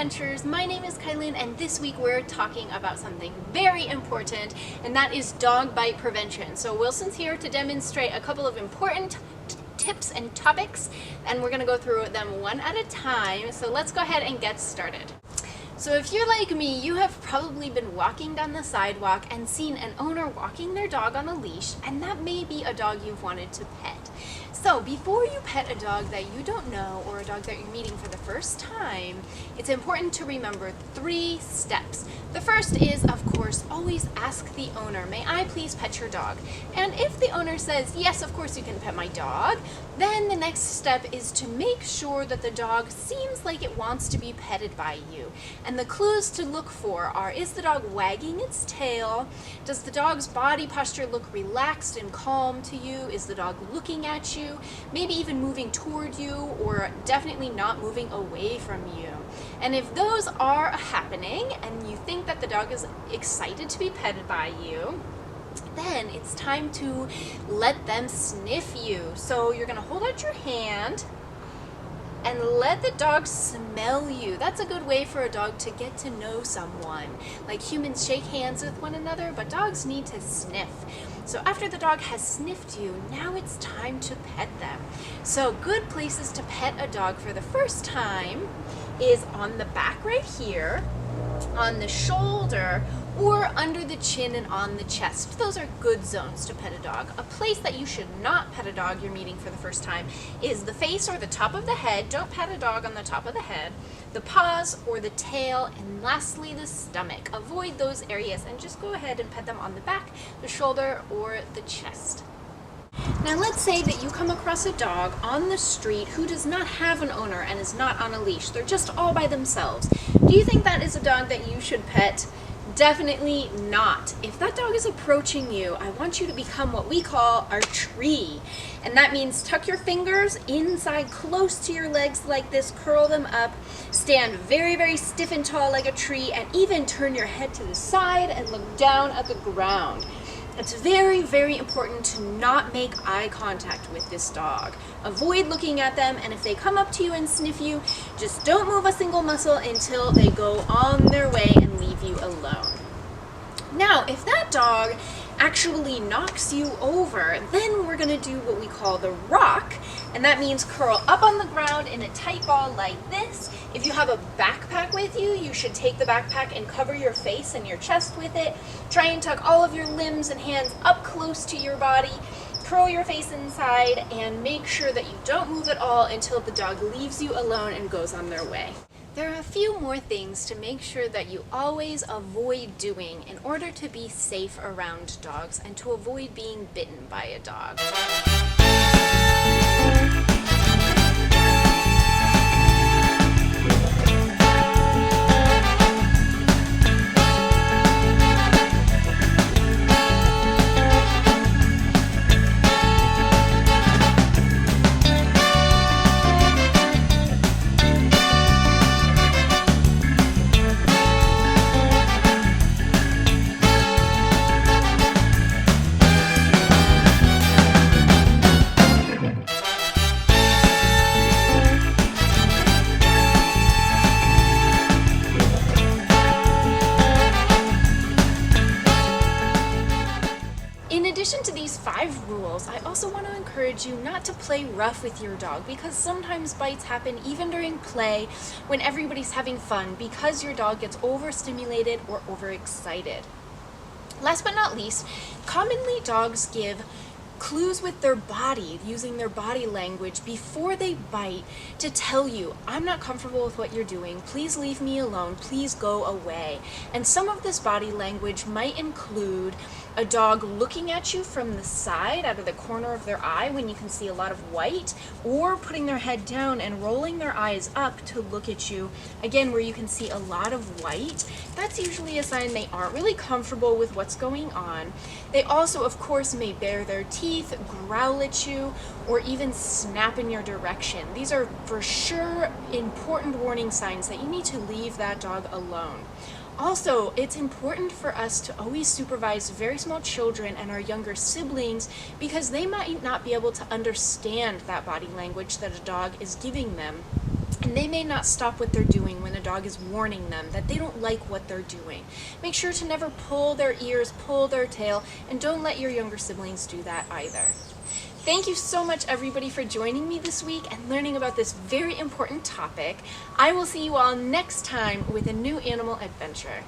Adventures. My name is Kylynn, and this week we're talking about something very important, and that is dog bite prevention. So Wilson's here to demonstrate a couple of important tips and topics, and we're going to go through them one at a time. So let's go ahead and get started. So if you're like me, you have probably been walking down the sidewalk and seen an owner walking their dog on a leash, and that may be a dog you've wanted to pet. So before you pet a dog that you don't know or a dog that you're meeting for the first time, it's important to remember 3 steps. The first is, of course, always ask the owner, may I please pet your dog? And if the owner says, yes, of course you can pet my dog, then the next step is to make sure that the dog seems like it wants to be petted by you. And the clues to look for are, is the dog wagging its tail? Does the dog's body posture look relaxed and calm to you? Is the dog looking at you? Maybe even moving toward you, or definitely not moving away from you. And if those are happening and you think that the dog is excited to be petted by you, then it's time to let them sniff you. So you're going to hold out your hand and let the dog smell you. That's a good way for a dog to get to know someone. Like humans shake hands with one another, but dogs need to sniff. So after the dog has sniffed you, now it's time to pet them. So good places to pet a dog for the first time is on the back right here, on the shoulder, or under the chin and on the chest. Those are good zones to pet a dog. A place that you should not pet a dog you're meeting for the first time is the face or the top of the head. Don't pet a dog on the top of the head. The paws or the tail, and lastly the stomach. Avoid those areas and just go ahead and pet them on the back, the shoulder, or the chest. Now let's say that you come across a dog on the street who does not have an owner and is not on a leash. They're just all by themselves. Do you think that is a dog that you should pet? Definitely not. If that dog is approaching you, I want you to become what we call our tree. And that means tuck your fingers inside close to your legs like this, curl them up, stand very, very stiff and tall like a tree, and even turn your head to the side and look down at the ground. It's very, very important to not make eye contact with this dog. Avoid looking at them, and if they come up to you and sniff you, just don't move a single muscle until they go on their way and leave you alone. Now, if that dog actually knocks you over, then we're going to do what we call the rock, and that means curl up on the ground in a tight ball like this. If you have a backpack with you, you should take the backpack and cover your face and your chest with it. Try and tuck all of your limbs and hands up close to your body. Curl your face inside and make sure that you don't move at all until the dog leaves you alone and goes on their way. There are a few more things to make sure that you always avoid doing in order to be safe around dogs and to avoid being bitten by a dog. In addition to these 5 rules, I also want to encourage you not to play rough with your dog, because sometimes bites happen even during play when everybody's having fun because your dog gets overstimulated or overexcited. Last but not least, commonly dogs give clues with their body, using their body language before they bite to tell you, I'm not comfortable with what you're doing, please leave me alone, please go away. And some of this body language might include a dog looking at you from the side, out of the corner of their eye when you can see a lot of white, or putting their head down and rolling their eyes up to look at you, again where you can see a lot of white. That's usually a sign they aren't really comfortable with what's going on. They also, of course, may bare their teeth, growl at you, or even snap in your direction. These are for sure important warning signs that you need to leave that dog alone. Also, it's important for us to always supervise very small children and our younger siblings because they might not be able to understand that body language that a dog is giving them. And and they may not stop what they're doing when a dog is warning them that they don't like what they're doing. Make sure to never pull their ears, pull their tail, and don't let your younger siblings do that either. Thank you so much, everybody, for joining me this week and learning about this very important topic. I will see you all next time with a new animal adventure.